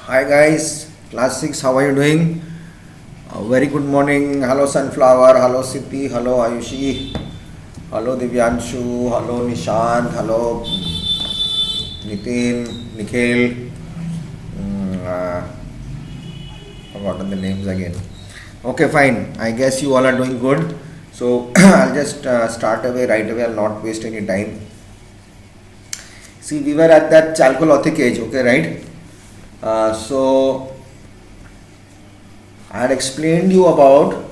Hi guys, class 6, how are you doing? Very good morning. Hello Sunflower, hello Siddhi, hello Ayushi, hello Divyanshu, hello Nishant, hello Nitin, Nikhil. Mm, uh, Forgotten the names again. Okay, fine. I guess you all are doing good. So I'll just start away right away. I'll not waste any time. See, we were at that Chalcolithic age, okay, right? So I had explained you about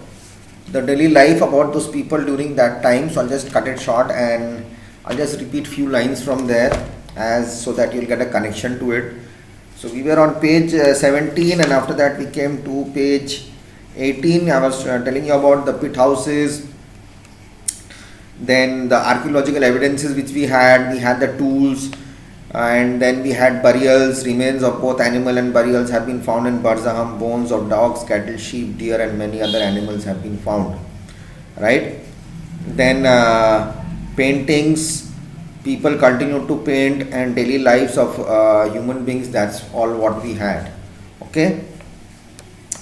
the daily life about those people during that time. So I'll just cut it short and I'll just repeat few lines from there as so that you'll get a connection to it. So we were on page 17 and after that we came to page 18. I was telling you about the pit houses, then the archaeological evidences which we had the tools, and then we had burials. Remains of both animal and burials have been found in Barzaham. Bones of dogs, cattle, sheep, deer and many other animals have been found, right? Then paintings, people continue to paint, and daily lives of human beings. That's all what we had. Okay,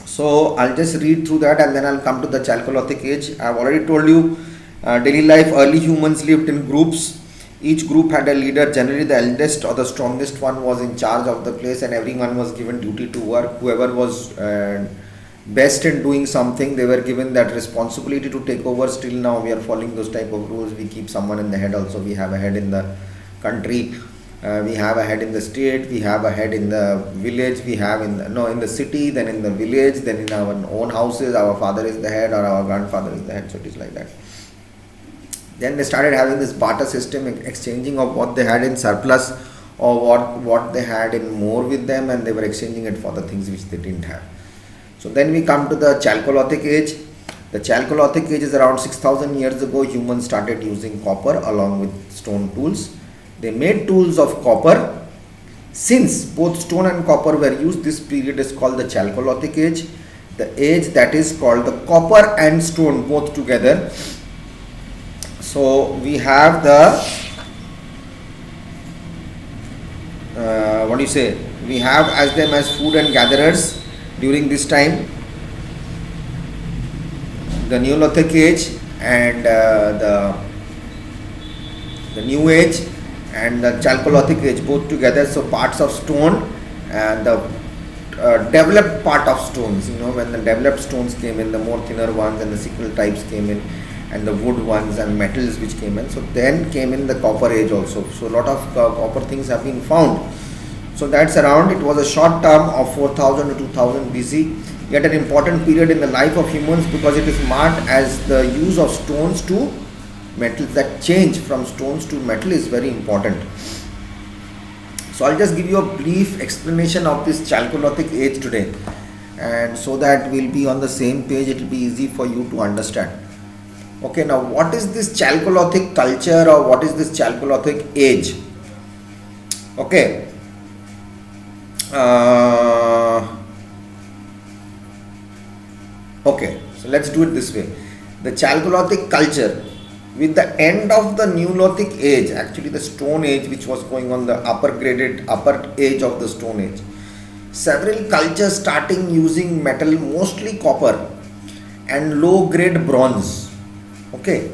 so I'll just read through that and then I'll come to the Chalcolithic age. I've already told you daily life. Early humans lived in groups. Each group had a leader. Generally the eldest or the strongest one was in charge of the place and everyone was given duty to work. Whoever was best in doing something, they were given that responsibility to take over. Still now we are following those type of rules. We keep someone in the head also. We have a head in the country, we have a head in the state, we have a head in the village, we have in the city, then in the village, then in our own houses our father is the head or our grandfather is the head. So it is like that. Then they started having this barter system, exchanging of what they had in surplus or what they had in more with them, and they were exchanging it for the things which they didn't have. So then we come to the Chalcolithic age. The Chalcolithic age is around 6,000 years ago. Humans started using copper along with stone tools. They made tools of copper. Since both stone and copper were used, this period is called the Chalcolithic age. The age that is called the copper and stone both together. So we have the we have as them as food and gatherers during this time. The Neolithic age and the New Age and the Chalcolithic age both together. So parts of stone and the developed part of stones. When the developed stones came in, the more thinner ones and the sickle types came in, and the wood ones and metals which came in. So then came in the copper age also. So a lot of copper things have been found. So that's around, it was a short term of 4000 to 2000 BC, yet an important period in the life of humans because it is marked as the use of stones to metals. That change from stones to metal is very important. So I'll just give you a brief explanation of this Chalcolithic age today, and so that we'll be on the same page, it will be easy for you to understand. Okay, now what is this Chalcolithic culture or what is this Chalcolithic age? Okay. Okay, so let's do it this way. The Chalcolithic culture, with the end of the Neolithic age, actually the Stone Age which was going on, the upper age of the Stone Age, several cultures starting using metal, mostly copper and low grade bronze. Okay,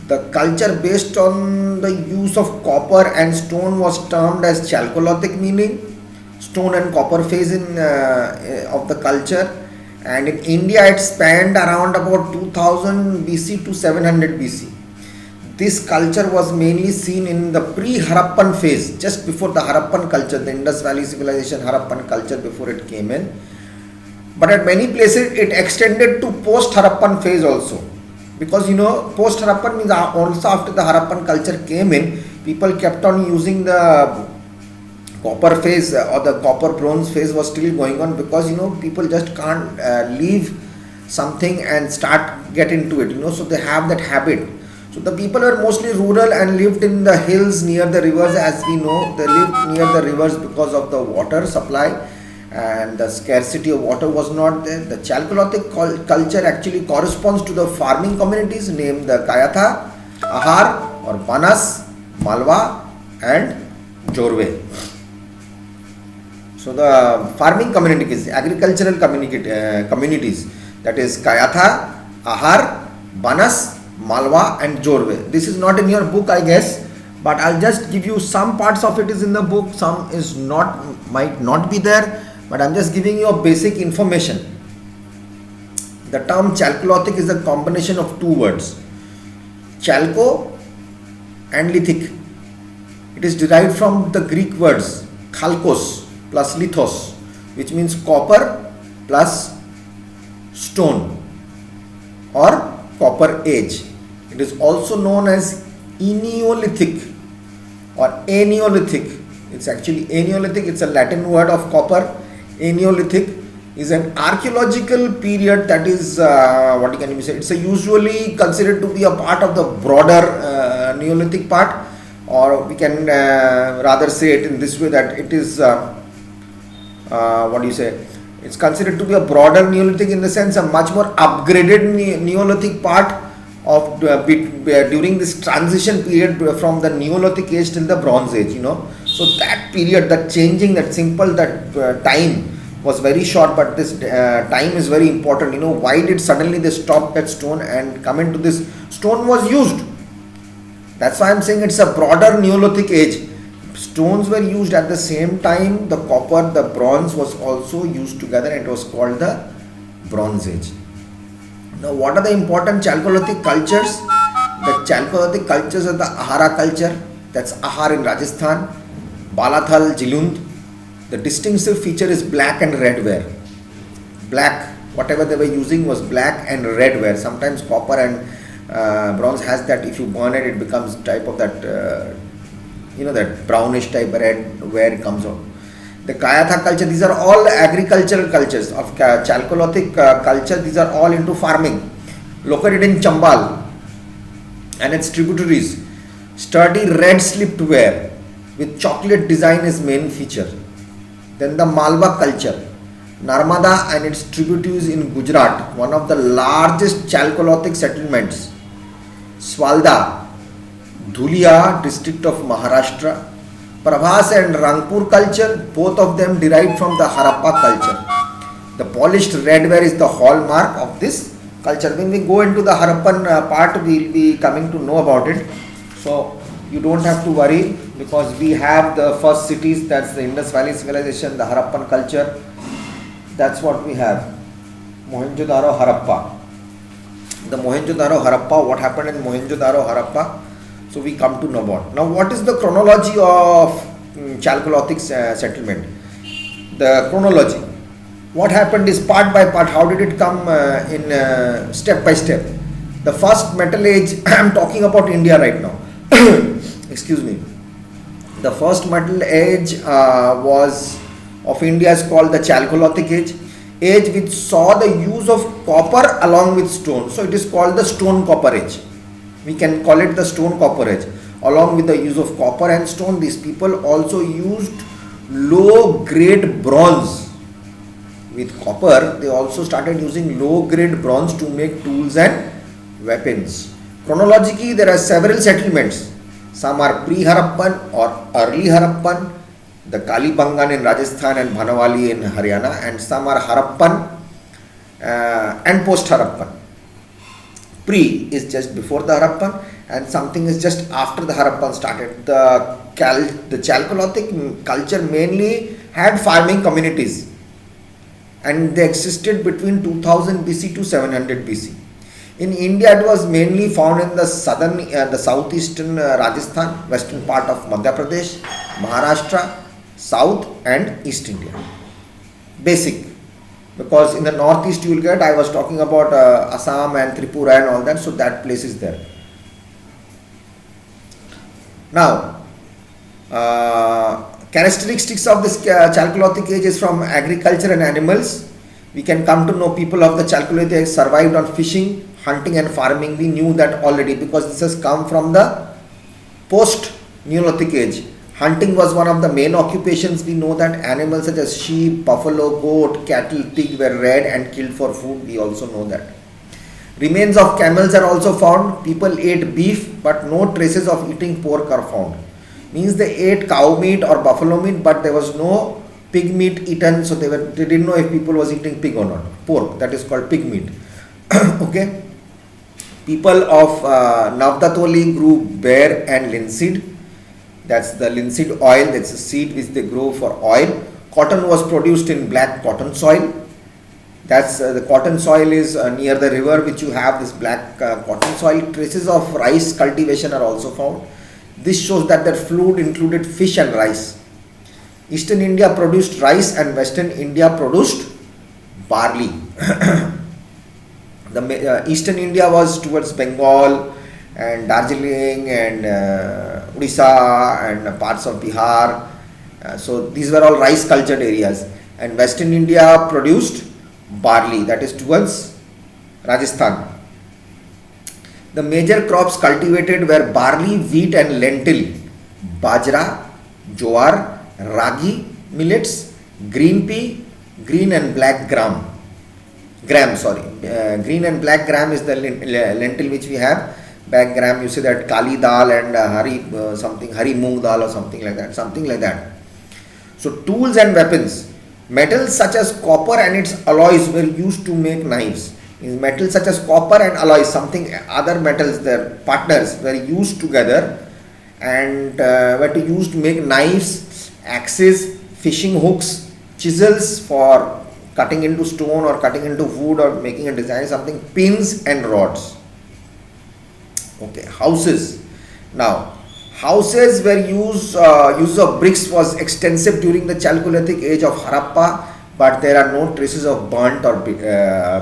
the culture based on the use of copper and stone was termed as Chalcolithic, meaning stone and copper phase of the culture. And in India it spanned around about 2000 BC to 700 BC. This culture was mainly seen in the pre-Harappan phase, just before the Harappan culture, the Indus Valley civilization, Harappan culture before it came in. But at many places it extended to post-Harappan phase also. Because post Harappan means also after the Harappan culture came in, people kept on using the copper phase or the copper bronze phase was still going on, because people just can't leave something and get into it, so they have that habit. So the people were mostly rural and lived in the hills near the rivers. As we know, they lived near the rivers because of the water supply, and the scarcity of water was not there. The Chalcolithic culture actually corresponds to the farming communities named the Kayatha, Ahar or Banas, Malwa and Jorwe. So the farming communities, agricultural communities, that is Kayatha, Ahar, Banas, Malwa and Jorve. This is not in your book, I guess, but I'll just give you some parts of it is in the book, some is not, might not be there, but I'm just giving you a basic information. The term Chalcolithic is a combination of two words, Chalco and Lithic. It is derived from the Greek words Chalkos plus Lithos, which means copper plus stone or copper age. It is also known as Eneolithic or Aneolithic. It's actually Aneolithic, it's a Latin word of copper. Aneolithic is an archaeological period that is, what can you say, it's usually considered to be a part of the broader Neolithic part, or we can rather say it in this way that it is, it's considered to be a broader Neolithic, in the sense a much more upgraded Neolithic part of during this transition period from the Neolithic age till the Bronze Age, So that period, that changing, that simple, that time was very short, but this time is very important. Why did suddenly they stop that stone and come into this? Stone was used. That's why I'm saying it's a broader Neolithic age. Stones were used at the same time. The copper, the bronze was also used together, and it was called the Bronze Age. Now, what are the important Chalcolithic cultures? The Chalcolithic cultures are the Ahara culture, that's Ahar in Rajasthan, Balathal, Jilund. The distinctive feature is black and red ware. Black, whatever they were using was black and red ware. Sometimes copper and bronze has that, if you burn it, it becomes type of that, that brownish type red ware it comes out. The Kayatha culture, these are all agricultural cultures of Chalcolithic culture. These are all into farming. Located in Chambal and its tributaries, sturdy red slipped ware with chocolate design is main feature. Then the Malwa culture, Narmada and its tributaries in Gujarat, one of the largest Chalcolithic settlements. Swalda, Dhulia district of Maharashtra. Prabhas and Rangpur culture, both of them derived from the Harappa culture. The polished red ware is the hallmark of this culture. When we go into the Harappan part, we will be coming to know about it. So you don't have to worry, because we have the first cities, that's the Indus Valley civilization, the Harappan culture. That's what we have. Mohenjo-daro, Harappa. The Mohenjo-daro, Harappa, what happened in Mohenjo-daro, Harappa? So we come to know about. Now, what is the chronology of Chalcolithic settlement? The chronology. What happened is part by part. How did it come in step by step? The first metal age, I am talking about India right now. Excuse me. The first metal age was of India is called the Chalcolithic age which saw the use of copper along with stone. So it is called the stone copper age. We can call it the stone copper age. Along with the use of copper and stone, these people also used low grade bronze. With copper, they also started using low grade bronze to make tools and weapons. Chronologically, there are several settlements. Some are pre-Harappan or early Harappan, the Kalibangan in Rajasthan and Bhanawali in Haryana, and some are Harappan and post-Harappan. Pre is just before the Harappan, and something is just after the Harappan started. The Chalcolithic culture mainly had farming communities, and they existed between 2000 BC to 700 BC. In India, it was mainly found in the southeastern Rajasthan, western part of Madhya Pradesh, Maharashtra, South and East India. Basic, because in the northeast you will get, I was talking about Assam and Tripura and all that, so that place is there. Now, characteristics of this Chalcolithic age is from agriculture and animals. We can come to know people of the Chalcolithic age survived on fishing, hunting and farming. We knew that already because this has come from the post-Neolithic age. Hunting was one of the main occupations. We know that animals such as sheep, buffalo, goat, cattle, pig were reared and killed for food. We also know that. Remains of camels are also found. People ate beef, but no traces of eating pork are found. Means they ate cow meat or buffalo meat, but there was no Pig meat eaten, so they didn't know if people was eating pig or not. Pork, that is called pig meat. Okay. People of Navdatoli grew bear and linseed. That's the linseed oil. That's a seed which they grow for oil. Cotton was produced in black cotton soil. That's the cotton soil is near the river, which you have this black cotton soil. Traces of rice cultivation are also found. This shows that their food included fish and rice. Eastern India produced rice and Western India produced barley. The Eastern India was towards Bengal and Darjeeling and Odisha and parts of Bihar. So these were all rice cultured areas, and Western India produced barley, that is towards Rajasthan. The major crops cultivated were barley, wheat and lentil, bajra, jowar, ragi, millets, green pea, green and black gram. Green and black gram is the lentil which we have. Black gram, you say that kali dal and hari moong dal or something like that. So tools and weapons. Metals such as copper and its alloys were used to make knives. Metals such as copper and alloys, other metals, their partners were used together and were used to make knives, axes, fishing hooks, chisels for cutting into stone or cutting into wood or making a design, pins and rods. Okay, houses. Now, houses were use of bricks was extensive during the Chalcolithic age of Harappa, but there are no traces of burnt or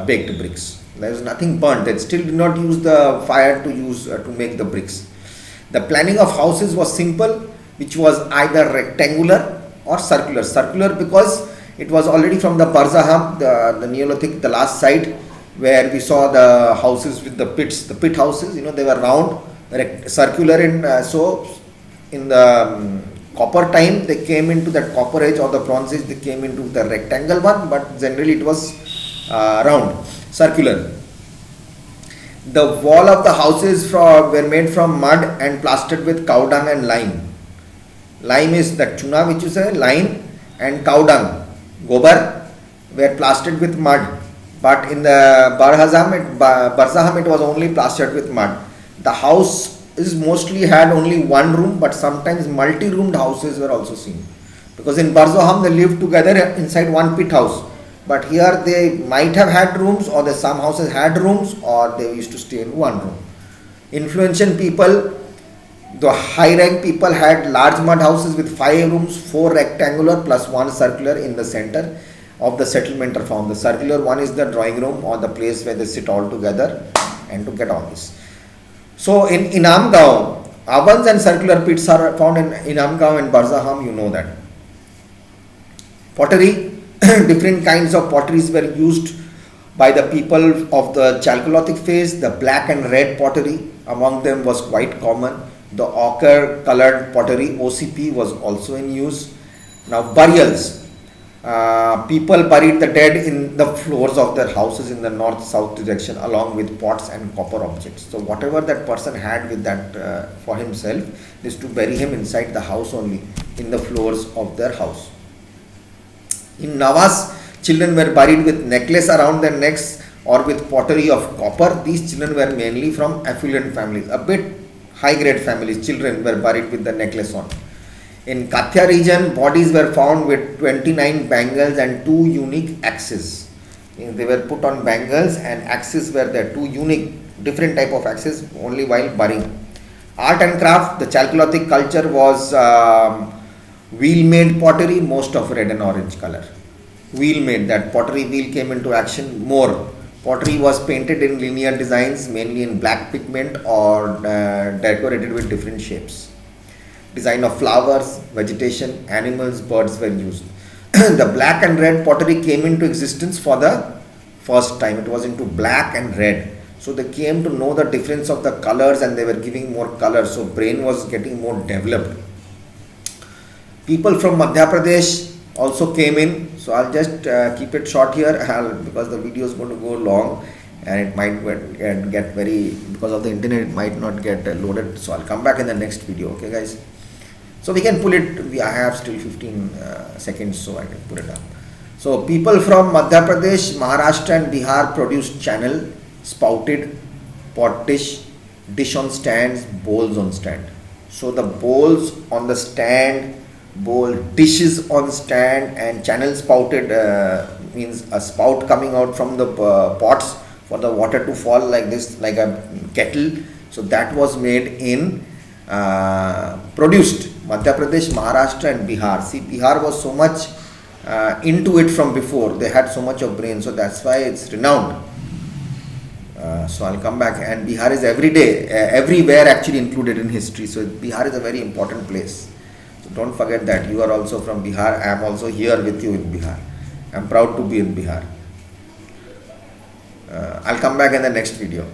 baked bricks. There is nothing burnt. They still did not use the fire to make the bricks. The planning of houses was simple, which was either rectangular or circular. Circular because it was already from the Barzaham, the Neolithic, the last site where we saw the houses with the pits, the pit houses. They were round, circular, in the copper time they came into that copper age or the bronze age, they came into the rectangle one, but generally it was round, circular. The wall of the houses were made from mud and plastered with cow dung and lime. Lime is the chuna which you say, lime and cow dung, gobar, were plastered with mud, but in the Barzaham it was only plastered with mud. The house is mostly had only one room, but sometimes multi-roomed houses were also seen, because in Barzaham they lived together inside one pit house, but here they might have had rooms, or some houses had rooms, or they used to stay in one room. Influential people, the high rank people had large mud houses with 5 rooms, 4 rectangular plus 1 circular in the center of the settlement are found. The circular one is the drawing room or the place where they sit all together and to get on this. So in Inamgaon, ovens and circular pits are found in Inamgaon and Barzaham, you know that. Pottery, different kinds of potteries were used by the people of the Chalcolithic phase. The black and red pottery among them was quite common. The ochre colored pottery, OCP, was also in use. Now burials. People buried the dead in the floors of their houses in the north-south direction along with pots and copper objects. So whatever that person had with that for himself is to bury him inside the house only, in the floors of their house. In Navas, children were buried with necklace around their necks or with pottery of copper. These children were mainly from affluent families, a bit high-grade families. Children were buried with the necklace on. In Kathia region, bodies were found with 29 bangles and 2 unique axes. They were put on bangles and axes were there, 2 unique, different type of axes only while burying. Art and craft, the Chalcolithic culture was wheel-made pottery, most of red and orange color. Wheel-made, that pottery wheel came into action more. Pottery was painted in linear designs, mainly in black pigment or decorated with different shapes. Design of flowers, vegetation, animals, birds were used. The black and red pottery came into existence for the first time. It was into black and red. So they came to know the difference of the colors and they were giving more color. So brain was getting more developed. People from Madhya Pradesh also came in. So I'll just keep it short here because the video is going to go long and it might get very, because of the internet, it might not get loaded. So I'll come back in the next video. Okay guys. So we can pull it. I have still 15 seconds, so I can pull it up. So people from Madhya Pradesh, Maharashtra and Bihar produced channel, spouted, pot dish on stands, bowls on stand. So the bowls on the stand, bowl dishes on stand, and channel spouted means a spout coming out from the pots for the water to fall like this, like a kettle. So that was made in produced Madhya Pradesh, Maharashtra and Bihar. See, Bihar was so much into it from before. They had so much of brain, so that's why it's renowned. So I'll come back, and Bihar is everywhere actually included in history. So Bihar is a very important place. So don't forget that you are also from Bihar. I am also here with you in Bihar. I'm proud to be in Bihar. I'll come back in the next video.